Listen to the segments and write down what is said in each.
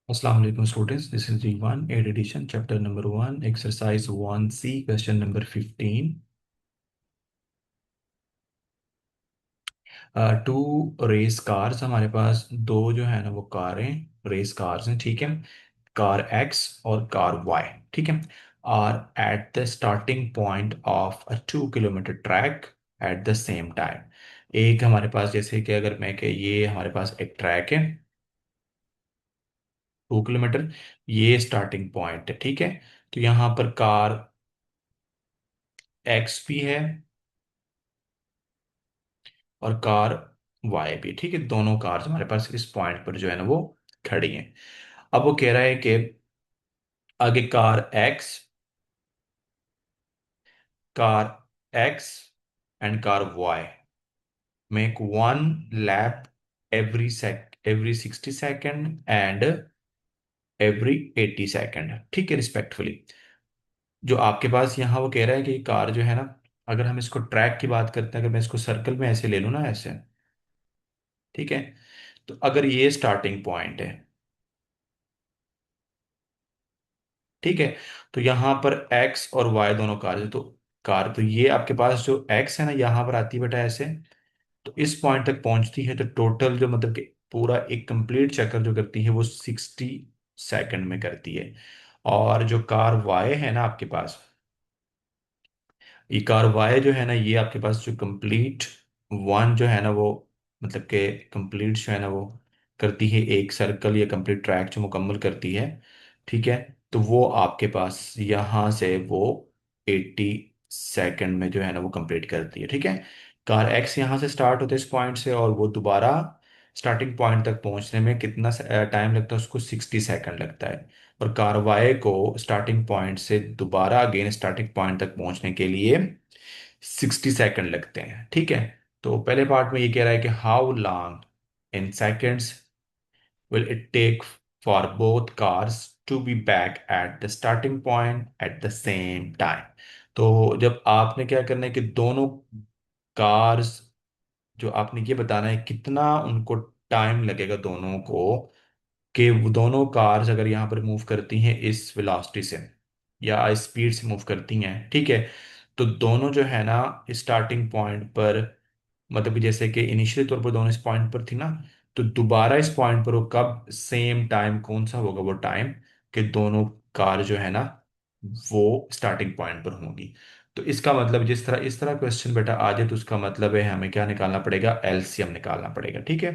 Assalamu alaikum students. This is G1 8 edition chapter number 1 exercise 1C question number 15. Two race cars हमारे पास दो जो है ना वो कारें रेस कार्स हैं ठीक है। कार एक्स और कार वाई ठीक है। Are at the starting point of a 2 kilometre track at the same time. एक हमारे पास जैसे कि अगर मैं कि ये हमारे पास एक ट्रैक है 2 किलोमीटर, ये स्टार्टिंग पॉइंट है ठीक है। तो यहाँ पर कार एक्स भी है और कार वाई भी ठीक है। दोनों कार्स हमारे पास इस पॉइंट पर जो है ना वो खड़ी हैं। अब वो कह रहा है कि आगे car X and car Y make one lap every 60 second and every 80 second ठीक है रिस्पेक्टफुली। जो आपके पास यहाँ वो कह रहा है कि कार जो है ना, अगर हम इसको ट्रैक की बात करते हैं, अगर मैं इसको सर्कल में ऐसे ले लूँ ना ऐसे, ठीक है। तो अगर ये स्टार्टिंग पॉइंट है ठीक है, तो यहाँ पर एक्स और वाई दोनों कार है। तो कार तो ये आपके पास जो एक्स है ना यहाँ पर आती है बेटा ऐसे, तो इस पॉइंट तक पहुंचती है। तो टोटल जो मतलब कि पूरा एक कंप्लीट चक्कर जो करती है वो 60 सेकंड में करती है। और जो कार वाई है ना आपके पास, ये कार वाई जो है ना ये आपके पास जो कंप्लीट वन जो है ना वो मतलब कि कंप्लीट जो है ना वो करती है एक सर्कल या कंप्लीट ट्रैक जो मुकम्मल करती है ठीक है। तो वो आपके पास यहाँ से वो 80 सेकंड में जो है ना वो कंप्लीट करती है ठीक है। कार एक्स यहाँ से स्टार्ट होता है इस पॉइंट से, और वो दोबारा स्टार्टिंग पॉइंट तक पहुंचने में कितना टाइम लगता है, उसको 60 सेकंड लगता है। और कारवाई को स्टार्टिंग पॉइंट से दोबारा अगेन स्टार्टिंग पॉइंट तक पहुंचने के लिए 60 सेकंड लगते हैं ठीक है। तो पहले पार्ट में ये कह रहा है कि how long in seconds will it take for both cars to be back at the starting point at the same time. तो जब आपने क्या करना है कि दोनों कार्स जो आपने ये बताना है कितना उनको टाइम लगेगा दोनों को, कि वो दोनों कार्स अगर यहाँ पर मूव करती हैं इस वेलोसिटी से या स्पीड से मूव करती हैं ठीक है, तो दोनों जो है ना स्टार्टिंग पॉइंट पर, मतलब कि जैसे कि इनिशियली तौर पर दोनों इस पॉइंट पर थी ना, तो दोबारा इस पॉइंट पर वो कब सेम टाइम कौन सा होगा वो टाइम, कि दोनों कार जो है ना वो स्टार्टिंग पॉइंट पर होंगी। तो इसका मतलब जिस तरह इस तरह क्वेश्चन बेटा आ जाए तो उसका मतलब है हमें क्या निकालना पड़ेगा, एलसीएम निकालना पड़ेगा ठीक है।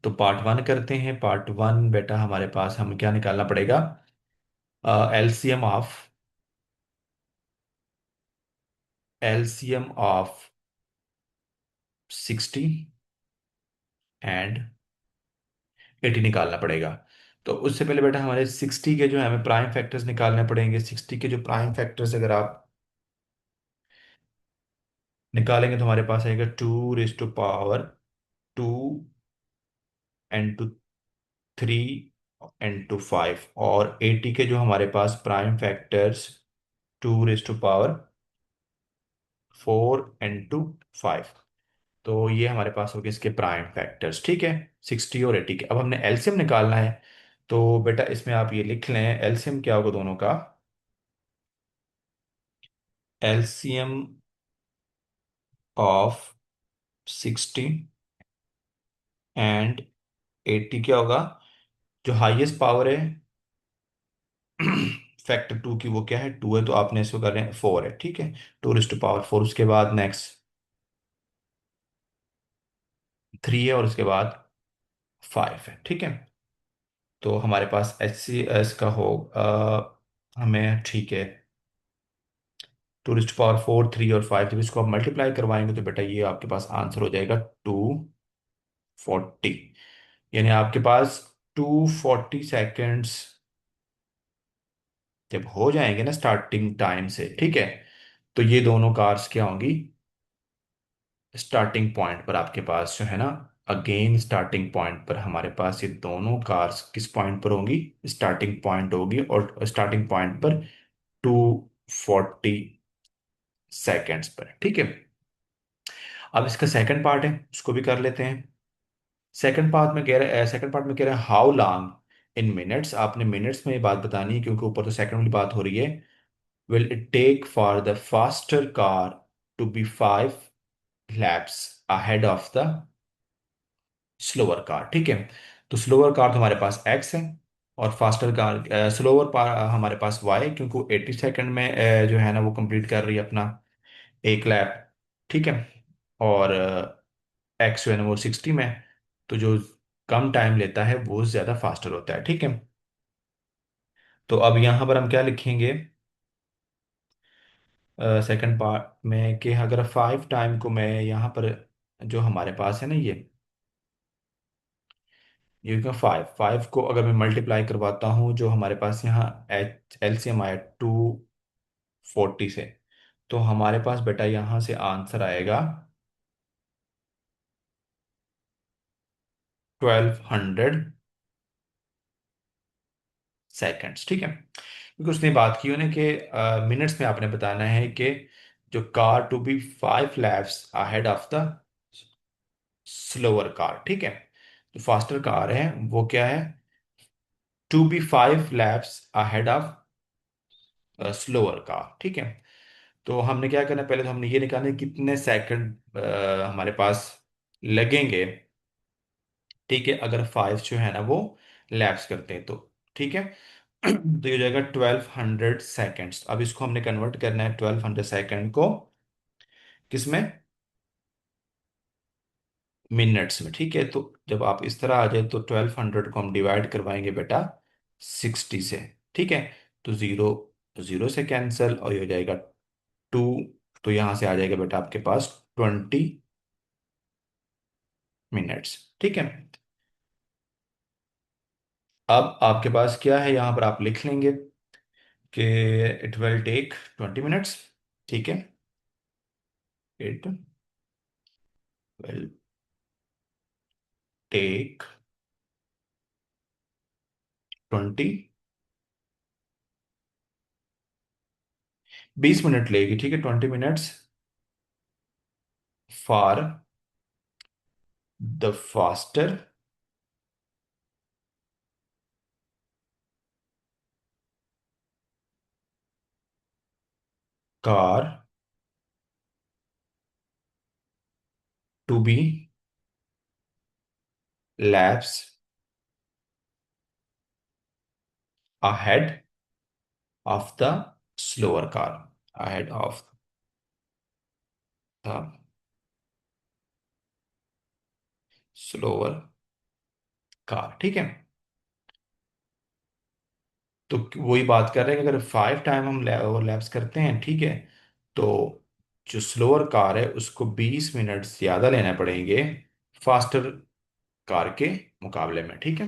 तो पार्ट वन करते हैं। पार्ट वन बेटा हमारे पास हमें क्या निकालना पड़ेगा, एलसीएम ऑफ 60 एंड 80 निकालना पड़ेगा। तो उससे पहले बेटा हमारे 60 के जो है हमें प्राइम फैक्टर्स निकालने पड़ेंगे। 60 के जो प्राइम फैक्टर्स अगर आप निकालेंगे तो हमारे पास आएगा 2 raise to power 2 n to 3 n to 5, और 80 के जो हमारे पास prime factors 2 raise to power 4 n to 5। तो ये हमारे पास हो गए इसके प्राइम फैक्टर्स ठीक है, 60 और 80 के। अब हमने एलसीएम निकालना है। तो बेटा इसमें आप ये लिख लें एलसीएम क्या होगा दोनों का, एलसीएम ऑफ 60 एंड 80 क्या होगा, जो हाईएस्ट पावर है फैक्टर 2 की वो क्या है 2 है, तो आपने इसको कर रहे हैं 4 है ठीक है। 2 रेज टू पावर 4, उसके बाद नेक्स्ट 3 है, और उसके बाद 5 है ठीक है। तो हमारे पास एच सी एस का हो हमें ठीक है 2 रेज टू पावर 4 3 और 5, जब इसको आप मल्टीप्लाई करवाएंगे तो बेटा ये आपके पास आंसर हो जाएगा 240। यानी आपके पास 240 सेकेंड्स जब हो जाएंगे ना स्टार्टिंग टाइम से ठीक है, तो ये दोनों कार्स क्या होंगी स्टार्टिंग पॉइंट पर आपके पास जो है ना, अगेन स्टार्टिंग पॉइंट पर हमारे पास ये दोनों कार्स किस पॉइंट पर होंगी, स्टार्टिंग पॉइंट होगी, और स्टार्टिंग पॉइंट पर 240 सेकेंड्स पर ठीक है। अब इसका सेकंड पार्ट है उसको भी कर लेते हैं। सेकंड पार्ट में कह रहे हैं हाउ लॉन्ग इन मिनट्स, आपने मिनट्स में ये बात बतानी है क्योंकि ऊपर तो सेकंड की बात हो रही है। Will it take for the faster car to be 5 laps ahead of the slower car, ठीक है। तो स्लोअर कार तो हमारे पास एक्स है, और फास्टर कार स्लोअर कार हमारे पास वाई, क्योंकि वो 80 सेकंड में जो है ना वो कंप्लीट कर रही है अपना 1 लैप, ठीक है। और एक्स जो है ना वो 60 में है। तो जो कम टाइम लेता है वो ज्यादा फास्टर होता है, ठीक है। तो अब यहाँ पर हम क्या लिखेंगे सेकंड पार्ट में, कि अगर 5 टाइम को मैं यहाँ पर, जो हमारे पास है ना ये क्या 5 5 को अगर मैं मल्टीप्लाई करवाता हूँ, जो हमारे पास यहाँ एच एलसीएम आया 240 से, तो हमारे पास बेटा यहाँ से आंसर आएगा 1200 सेकेंड्स, ठीक है। क्योंकि उसने बात की उन्हें कि मिनट्स में आपने बताना है कि जो car to be 5 laps ahead of the slower car, ठीक है। जो फास्टर कार है वो क्या है, to be 5 laps ahead of slower car, ठीक है। तो हमने क्या करना है, पहले तो हमने ये निकालना है कितने सेकंड हमारे पास लगेंगे, ठीक है, अगर 5 जो है ना वो लैप्स करते हैं तो, ठीक है। तो ये हो जाएगा 1200 सेकेंड्स। अब इसको हमने कन्वर्ट करना है 1200 सेकेंड को किसमें, मिनट्स में, ठीक है। तो जब आप इस तरह आ जाए तो 1200 को हम डिवाइड करवाएंगे बेटा 60 से, ठीक है। तो जीरो जीरो से कैंसिल, और ये हो जाएगा 2। तो यहां से आ जाएगा बेटा आपके पास 20 मिनट्स, ठीक है। अब आपके पास क्या है, यहां पर आप लिख लेंगे कि इट विल टेक 20 मिनट्स, ठीक है। इट विल टेक 20, 20 मिनट लेगी, ठीक है, 20 minutes for the faster car to be laps ahead of the slower car, ahead of the slower car, ठीक है। तो वही बात कर रहे हैं कि अगर 5 टाइम हम ओवरलैप्स करते हैं, ठीक है, तो जो स्लोअर कार है उसको 20 मिनट ज्यादा लेने पड़ेंगे फास्टर कार के मुकाबले में, ठीक है।